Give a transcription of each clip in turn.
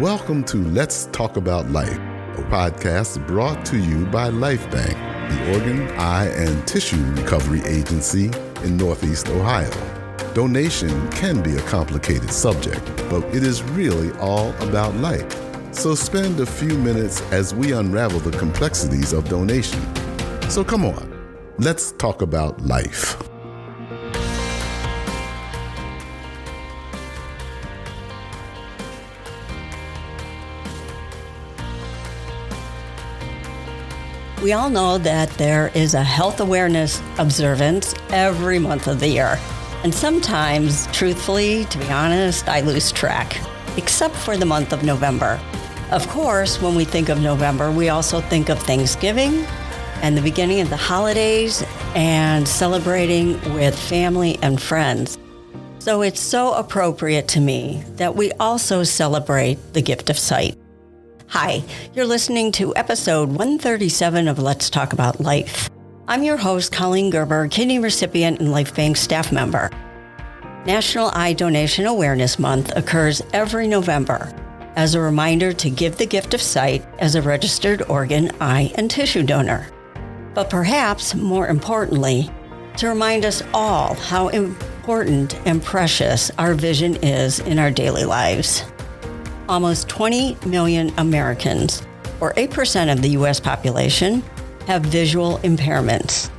Welcome to Let's Talk About Life, a podcast brought to you by LifeBank, the organ, eye, and tissue recovery agency in Northeast Ohio. Donation can be a complicated subject, but it is really all about life. So spend a few minutes as we unravel the complexities of donation. So come on, let's talk about life. We all know that there is a health awareness observance every month of the year. And sometimes, truthfully, to be honest, I lose track, except for the month of November. Of course, when we think of November, we also think of Thanksgiving and the beginning of the holidays and celebrating with family and friends. So it's so appropriate to me that we also celebrate the gift of sight. Hi, you're listening to episode 137 of Let's Talk About Life. I'm your host, Colleen Gerber, kidney recipient and LifeBank staff member. National Eye Donation Awareness Month occurs every November as a reminder to give the gift of sight as a registered organ, eye, and tissue donor. But perhaps more importantly, to remind us all how important and precious our vision is in our daily lives. Almost 20 million Americans, or 8% of the U.S. population, have visual impairments.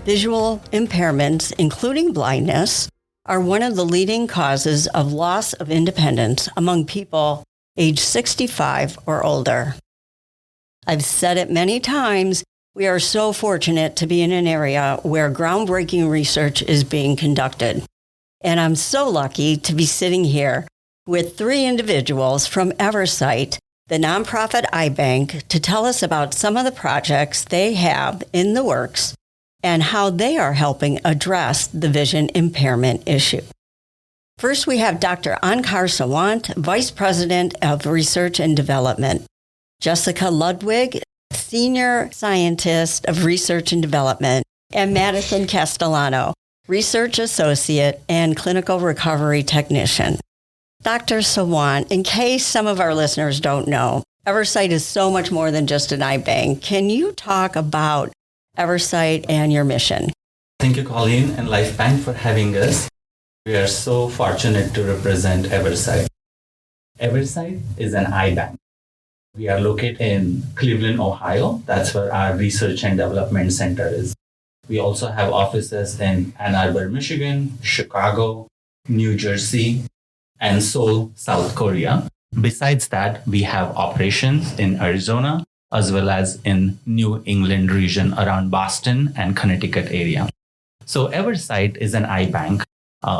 Visual impairments, including blindness, are one of the leading causes of loss of independence among people age 65 or older. I've said it many times, we are so fortunate to be in an area where groundbreaking research is being conducted. And I'm so lucky to be sitting here with three individuals from Eversight, the nonprofit eye bank, to tell us about some of the projects they have in the works and how they are helping address the vision impairment issue. First, we have Dr. Ankar Sawant, Vice President of Research and Development, Jessica Ludwig, Senior Scientist of Research and Development, and Madison Castellano, Research Associate and Clinical Recovery Technician. Dr. Sawant, in case some of our listeners don't know, Eversight is so much more than just an eye bank. Can you talk about Eversight and your mission? Thank you, Colleen and LifeBank, for having us. We are so fortunate to represent Eversight. Eversight is an eye bank. We are located in Cleveland, Ohio. That's where our research and development center is. We also have offices in Ann Arbor, Michigan, Chicago, New Jersey, and Seoul, South Korea. Besides that, we have operations in Arizona, as well as in New England region around Boston and Connecticut area. So Eversight is an eye bank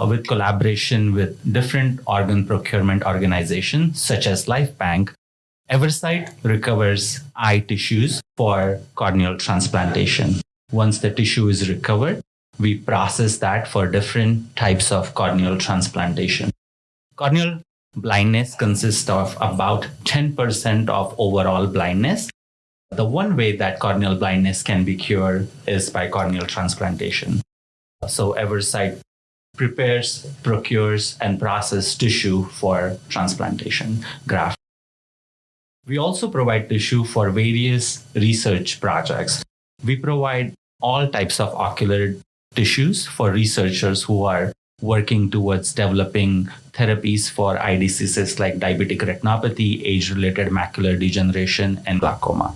with collaboration with different organ procurement organizations such as LifeBank. Eversight recovers eye tissues for corneal transplantation. Once the tissue is recovered, we process that for different types of corneal transplantation. Corneal blindness consists of about 10% of overall blindness. The one way that corneal blindness can be cured is by corneal transplantation. So Eversight prepares, procures, and processes tissue for transplantation graft. We also provide tissue for various research projects. We provide all types of ocular tissues for researchers who are working towards developing therapies for eye diseases like diabetic retinopathy, age-related macular degeneration, and glaucoma.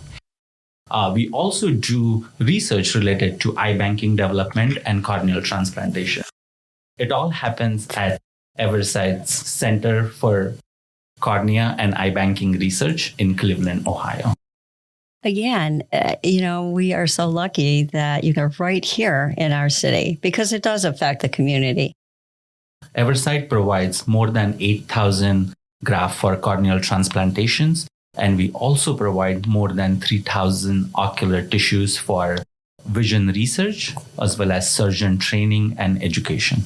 We also do research related to eye banking development and corneal transplantation. It all happens at Eversight's Center for Cornea and Eye Banking Research in Cleveland, Ohio. Again, we are so lucky that you are right here in our city because it does affect the community. Eversight provides more than 8,000 grafts for corneal transplantations, and we also provide more than 3,000 ocular tissues for vision research, as well as surgeon training and education.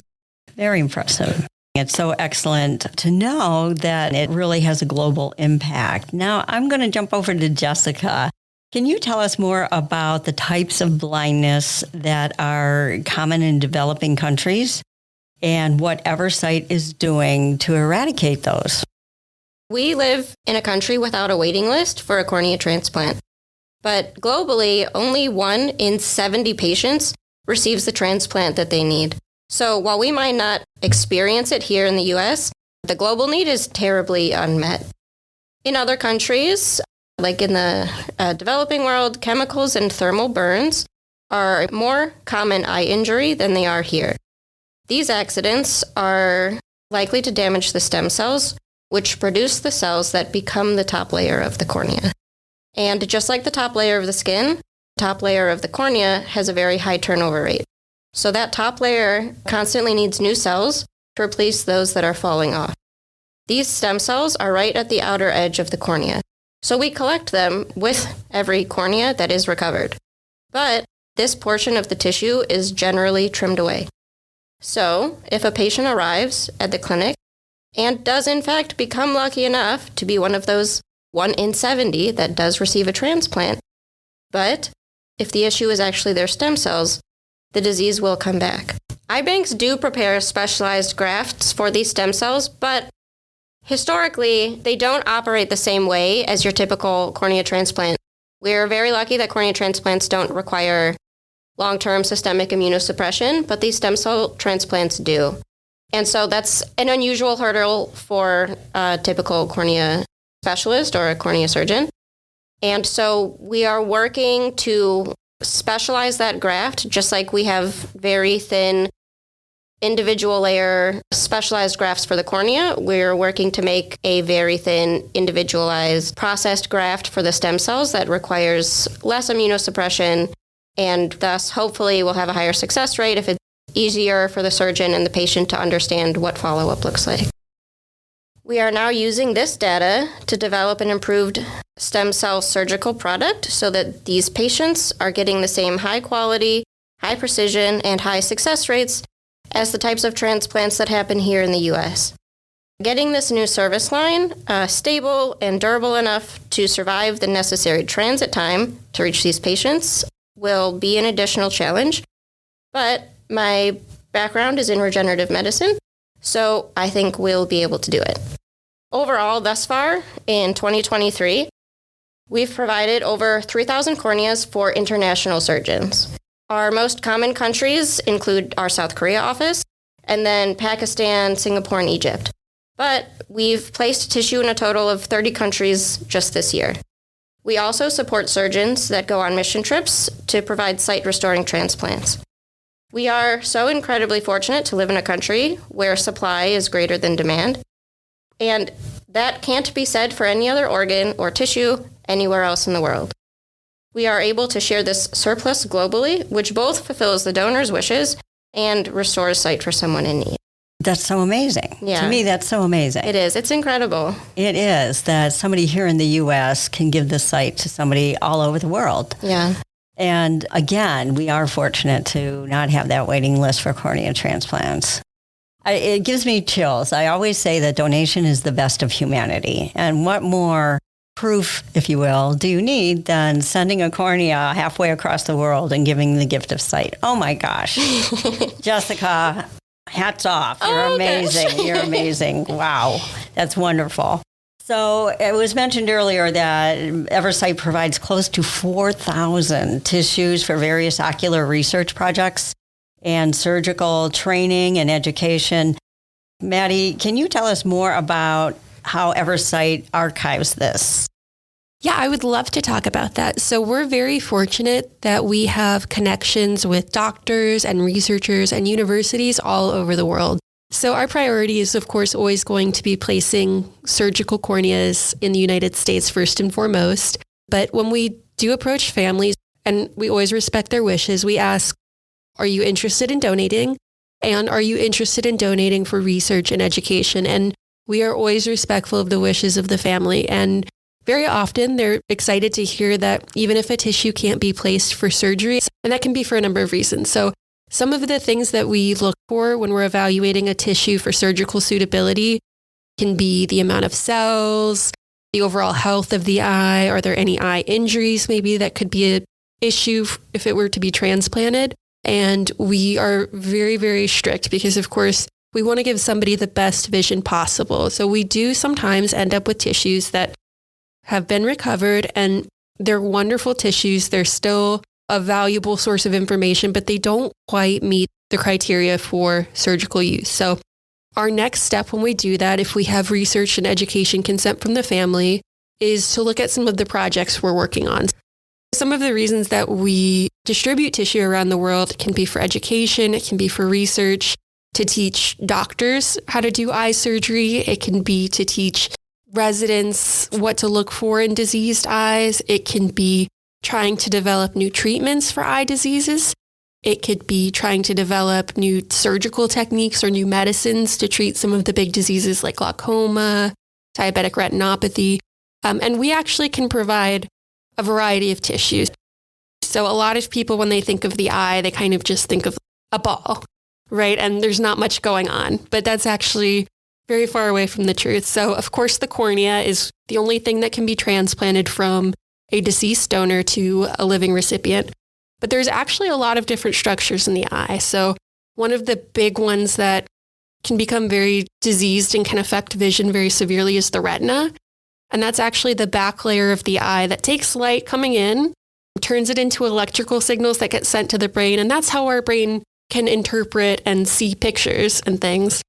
Very impressive. It's so excellent to know that it really has a global impact. Now, I'm going to jump over to Jessica. Can you tell us more about the types of blindness that are common in developing countries and what Eversight is doing to eradicate those? We live in a country without a waiting list for a cornea transplant. But globally, only 1 in 70 patients receives the transplant that they need. So while we might not experience it here in the US, the global need is terribly unmet. In other countries, like in the developing world, chemicals and thermal burns are more common eye injury than they are here. These accidents are likely to damage the stem cells, which produce the cells that become the top layer of the cornea. And just like the top layer of the skin, the top layer of the cornea has a very high turnover rate. So that top layer constantly needs new cells to replace those that are falling off. These stem cells are right at the outer edge of the cornea. So we collect them with every cornea that is recovered. But this portion of the tissue is generally trimmed away. So if a patient arrives at the clinic and does in fact become lucky enough to be one of those 1 in 70 that does receive a transplant, but if the issue is actually their stem cells, the disease will come back. Eye banks do prepare specialized grafts for these stem cells, but historically, they don't operate the same way as your typical cornea transplant. We're very lucky that cornea transplants don't require long-term systemic immunosuppression, but these stem cell transplants do. And so that's an unusual hurdle for a typical cornea specialist or a cornea surgeon. And so we are working to specialize that graft, just like we have very thin individual layer specialized grafts for the cornea. We're working to make a very thin individualized processed graft for the stem cells that requires less immunosuppression, and thus hopefully will have a higher success rate if it's easier for the surgeon and the patient to understand what follow-up looks like. We are now using this data to develop an improved stem cell surgical product so that these patients are getting the same high quality, high precision, and high success rates as the types of transplants that happen here in the US. Getting this new service line stable and durable enough to survive the necessary transit time to reach these patients will be an additional challenge, but my background is in regenerative medicine, so I think we'll be able to do it. Overall, thus far, in 2023, we've provided over 3,000 corneas for international surgeons. Our most common countries include our South Korea office, and then Pakistan, Singapore, and Egypt. But we've placed tissue in a total of 30 countries just this year. We also support surgeons that go on mission trips to provide sight-restoring transplants. We are so incredibly fortunate to live in a country where supply is greater than demand, and that can't be said for any other organ or tissue anywhere else in the world. We are able to share this surplus globally, which both fulfills the donor's wishes and restores sight for someone in need. That's so amazing. Yeah. To me, that's so amazing. It is. It's incredible. It is that somebody here in the U.S. can give this sight to somebody all over the world. Yeah. And again, we are fortunate to not have that waiting list for cornea transplants. It gives me chills. I always say that donation is the best of humanity. And what more proof, if you will, do you need than sending a cornea halfway across the world and giving the gift of sight? Oh my gosh. Jessica, hats off. You're amazing. Gosh. You're amazing. Wow. That's wonderful. So it was mentioned earlier that Eversight provides close to 4,000 tissues for various ocular research projects and surgical training and education. Maddie, can you tell us more about how Eversight archives this? Yeah, I would love to talk about that. So we're very fortunate that we have connections with doctors and researchers and universities all over the world. So our priority is, of course, always going to be placing surgical corneas in the United States first and foremost. But when we do approach families, and we always respect their wishes, we ask, are you interested in donating? And are you interested in donating for research and education? And we are always respectful of the wishes of the family. And very often they're excited to hear that even if a tissue can't be placed for surgery, and that can be for a number of reasons. So some of the things that we look for when we're evaluating a tissue for surgical suitability can be the amount of cells, the overall health of the eye. Are there any eye injuries maybe that could be an issue if it were to be transplanted? And we are very, very strict because, of course, we want to give somebody the best vision possible. So we do sometimes end up with tissues that have been recovered, and they're wonderful tissues. They're still a valuable source of information, but they don't quite meet the criteria for surgical use. So our next step when we do that, if we have research and education consent from the family, is to look at some of the projects we're working on. Some of the reasons that we distribute tissue around the world can be for education, it can be for research, to teach doctors how to do eye surgery. It can be to teach residents what to look for in diseased eyes. It can be trying to develop new treatments for eye diseases. It could be trying to develop new surgical techniques or new medicines to treat some of the big diseases like glaucoma, diabetic retinopathy. And we actually can provide a variety of tissues. So a lot of people, when they think of the eye, they kind of just think of a ball, right? And there's not much going on, but that's actually very far away from the truth. So of course, the cornea is the only thing that can be transplanted from a deceased donor to a living recipient. But there's actually a lot of different structures in the eye. So one of the big ones that can become very diseased and can affect vision very severely is the retina. And that's actually the back layer of the eye that takes light coming in, turns it into electrical signals that get sent to the brain. And that's how our brain can interpret and see pictures and things.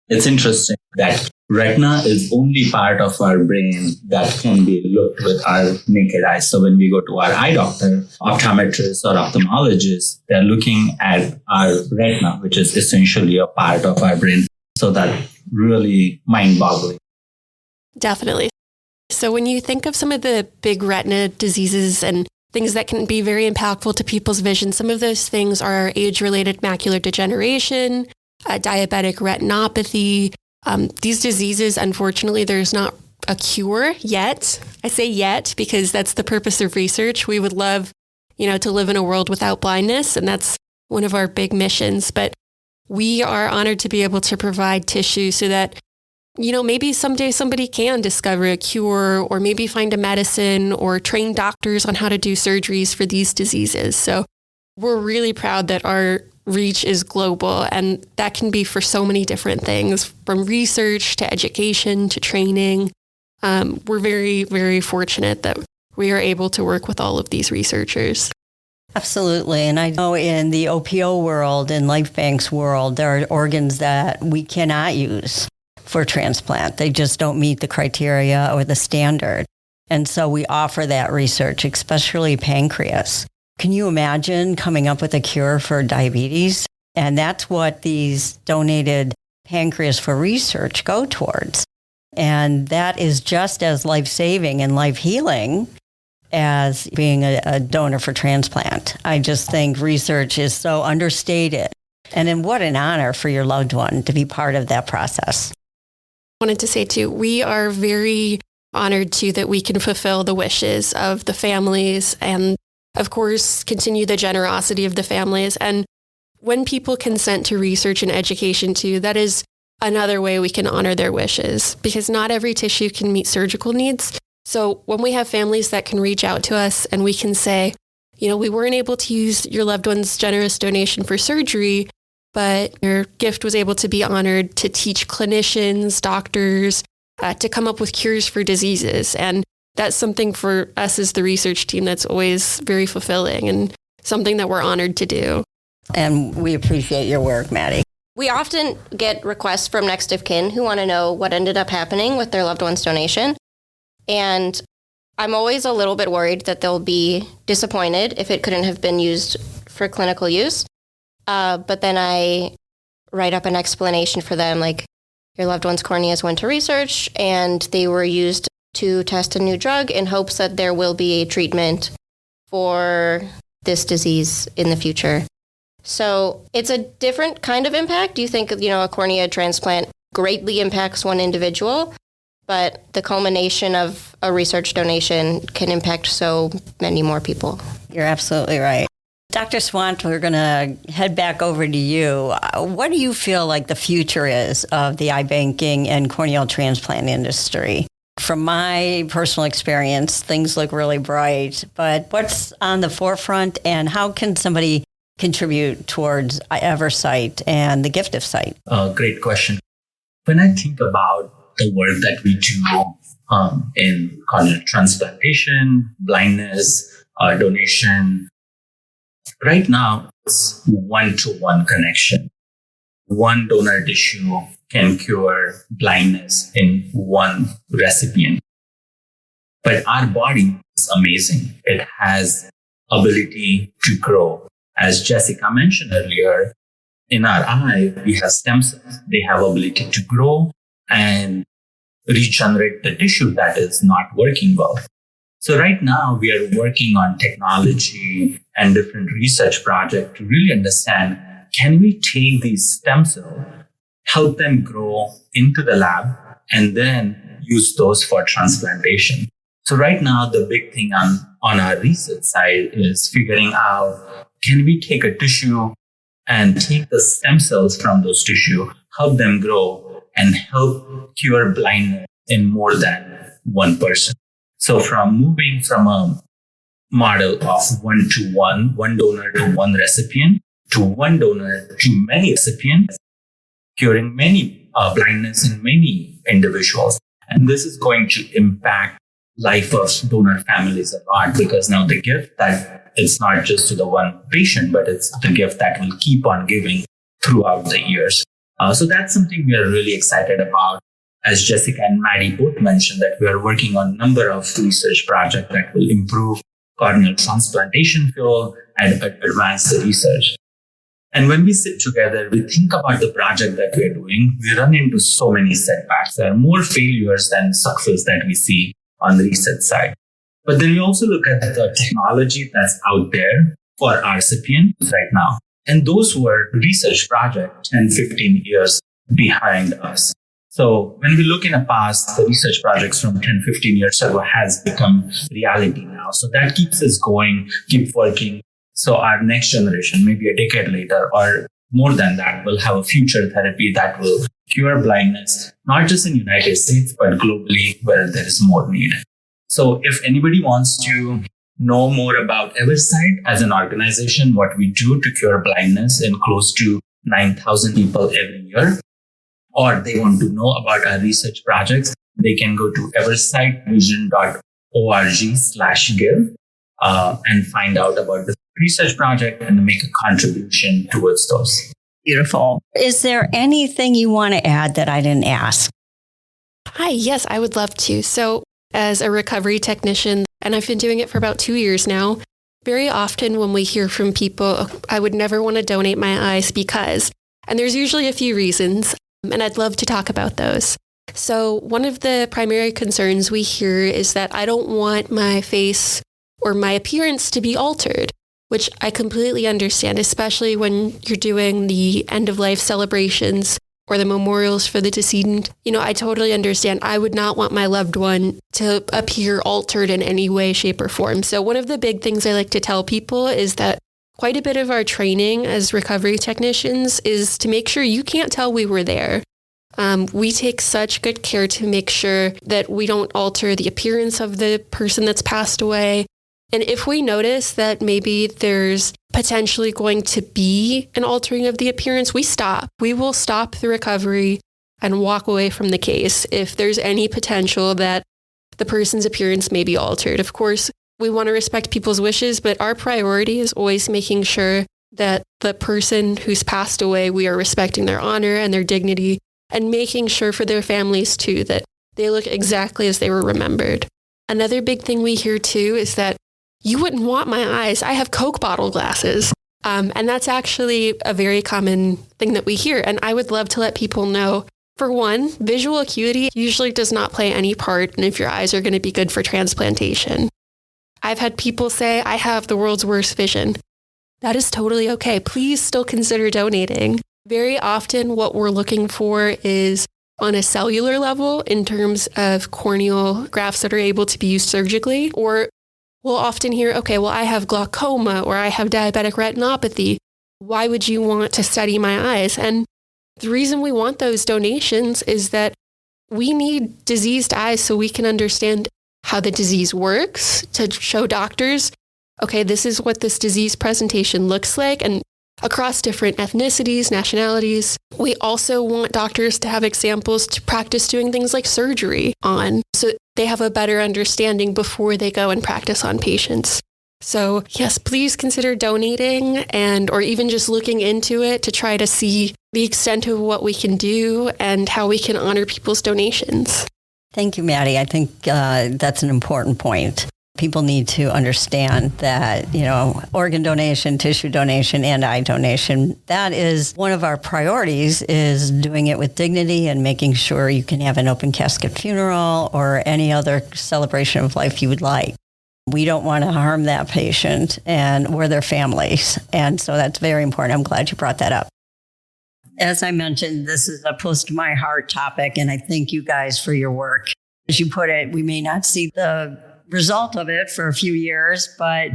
It's interesting that retina is only part of our brain that can be looked with our naked eyes. So when we go to our eye doctor, optometrist or ophthalmologist, they're looking at our retina, which is essentially a part of our brain. So that's really mind-boggling. Definitely. So when you think of some of the big retina diseases and things that can be very impactful to people's vision, some of those things are age-related macular degeneration, diabetic retinopathy. These diseases, unfortunately, there's not a cure yet. I say yet because that's the purpose of research. We would love, to live in a world without blindness, and that's one of our big missions. But we are honored to be able to provide tissue so that, maybe someday somebody can discover a cure or maybe find a medicine or train doctors on how to do surgeries for these diseases. So we're really proud that our reach is global, and that can be for so many different things, from research to education to training. We're very, very fortunate that we are able to work with all of these researchers. Absolutely. And I know in the OPO world, in Life Bank's world, there are organs that we cannot use for transplant. They just don't meet the criteria or the standard. And so we offer that research, especially pancreas. Can you imagine coming up with a cure for diabetes? And that's what these donated pancreas for research go towards. And that is just as life-saving and life-healing as being a donor for transplant. I just think research is so understated. And then what an honor for your loved one to be part of that process. I wanted to say too, we are very honored too that we can fulfill the wishes of the families and of course, continue the generosity of the families. And when people consent to research and education too, that is another way we can honor their wishes, because not every tissue can meet surgical needs. So when we have families that can reach out to us and we can say, we weren't able to use your loved one's generous donation for surgery, but your gift was able to be honored to teach clinicians, doctors, to come up with cures for diseases. And that's something for us as the research team that's always very fulfilling and something that we're honored to do. And we appreciate your work, Maddie. We often get requests from next of kin who want to know what ended up happening with their loved one's donation. And I'm always a little bit worried that they'll be disappointed if it couldn't have been used for clinical use. But then I write up an explanation for them, like your loved one's corneas went to research and they were used to test a new drug in hopes that there will be a treatment for this disease in the future. So it's a different kind of impact. You think, a cornea transplant greatly impacts one individual, but the culmination of a research donation can impact so many more people. You're absolutely right. Dr. Swant, we're going to head back over to you. What do you feel like the future is of the eye banking and corneal transplant industry? From my personal experience, things look really bright, but what's on the forefront and how can somebody contribute towards Eversight and the gift of sight? Great question. When I think about the work that we do in corneal transplantation, blindness, donation, right now it's one-to-one connection. One donor tissue can cure blindness in one recipient. But our body is amazing. It has ability to grow. As Jessica mentioned earlier, in our eye, we have stem cells. They have ability to grow and regenerate the tissue that is not working well. So right now we are working on technology and different research projects to really understand, can we take these stem cells, help them grow into the lab, and then use those for transplantation? So right now, the big thing on our research side is figuring out, can we take a tissue and take the stem cells from those tissue, help them grow, and help cure blindness in more than one person? So from moving from a model of one-to-one, one donor to one recipient, to one donor to many recipients, curing many blindness in many individuals. And this is going to impact life of donor families a lot, because now the gift that it's not just to the one patient, but it's the gift that will keep on giving throughout the years. So that's something we are really excited about. As Jessica and Maddie both mentioned, that we are working on a number of research projects that will improve corneal transplantation field and advance the research. And when we sit together, we think about the project that we're doing, we run into so many setbacks. There are more failures than success that we see on the research side. But then we also look at the technology that's out there for our recipients right now. And those were research projects 10, 15 years behind us. So when we look in the past, the research projects from 10, 15 years ago has become reality now. So that keeps us going, keep working. So our next generation, maybe a decade later or more than that, will have a future therapy that will cure blindness, not just in the United States, but globally where there is more need. So if anybody wants to know more about Eversight as an organization, what we do to cure blindness in close to 9,000 people every year, or they want to know about our research projects, they can go to eversightvision.org/give and find out about the research project and make a contribution towards those. Beautiful. Is there anything you want to add that I didn't ask? Hi, yes, I would love to. So as a recovery technician, and I've been doing it for about 2 years now, very often when we hear from people, I would never want to donate my eyes because, and there's usually a few reasons, and I'd love to talk about those. So one of the primary concerns we hear is that I don't want my face or my appearance to be altered, which I completely understand, especially when you're doing the end-of-life celebrations or the memorials for the decedent. You know, I totally understand. I would not want my loved one to appear altered in any way, shape, or form. So one of the big things I like to tell people is that quite a bit of our training as recovery technicians is to make sure you can't tell we were there. We take such good care to make sure that we don't alter the appearance of the person that's passed away. And if we notice that maybe there's potentially going to be an altering of the appearance, we stop. We will stop the recovery and walk away from the case if there's any potential that the person's appearance may be altered. Of course, we want to respect people's wishes, but our priority is always making sure that the person who's passed away, we are respecting their honor and their dignity and making sure for their families too that they look exactly as they were remembered. Another big thing we hear too is that you wouldn't want my eyes. I have Coke bottle glasses. And that's actually a very common thing that we hear. And I would love to let people know, for one, visual acuity usually does not play any part in if your eyes are going to be good for transplantation. I've had people say, I have the world's worst vision. That is totally okay. Please still consider donating. Very often what we're looking for is on a cellular level in terms of corneal grafts that are able to be used surgically, or we'll often hear, okay, well, I have glaucoma or I have diabetic retinopathy. Why would you want to study my eyes? And the reason we want those donations is that we need diseased eyes so we can understand how the disease works, to show doctors, okay, this is what this disease presentation looks like. And across different ethnicities, nationalities. We also want doctors to have examples to practice doing things like surgery on, so they have a better understanding before they go and practice on patients. So yes, please consider donating or even just looking into it to try to see the extent of what we can do and how we can honor people's donations. Thank you, Maddie. I think that's an important point. People need to understand that, organ donation, tissue donation, and eye donation, that is one of our priorities, is doing it with dignity and making sure you can have an open casket funeral or any other celebration of life you would like. We don't want to harm that patient or their families. And so that's very important. I'm glad you brought that up. As I mentioned, this is a close to my heart topic, and I thank you guys for your work. As you put it, we may not see the result of it for a few years, but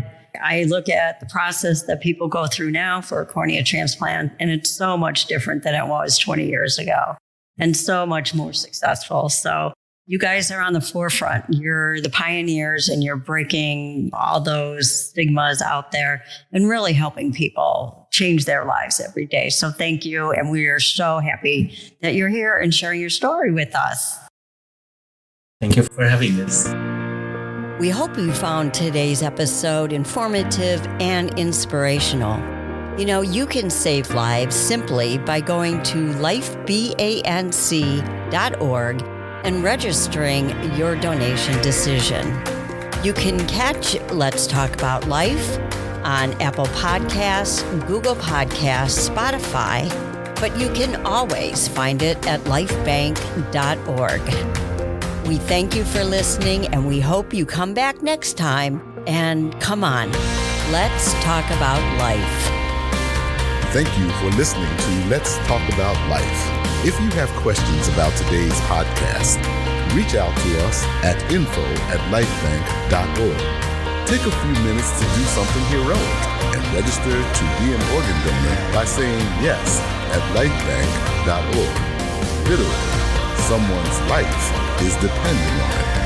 I look at the process that people go through now for a cornea transplant, and it's so much different than it was 20 years ago and so much more successful. So you guys are on the forefront. You're the pioneers, and you're breaking all those stigmas out there and really helping people change their lives every day. So thank you. And we are so happy that you're here and sharing your story with us. Thank you for having us. We hope you found today's episode informative and inspirational. You can save lives simply by going to lifebanc.org and registering your donation decision. You can catch Let's Talk About Life on Apple Podcasts, Google Podcasts, Spotify, but you can always find it at lifebanc.org. We thank you for listening, and we hope you come back next time. And come on, let's talk about life. Thank you for listening to Let's Talk About Life. If you have questions about today's podcast, reach out to us at info@lifebanc.org. Take a few minutes to do something heroic and register to be an organ donor by saying yes at lifebanc.org. Literally, someone's life is depending on it.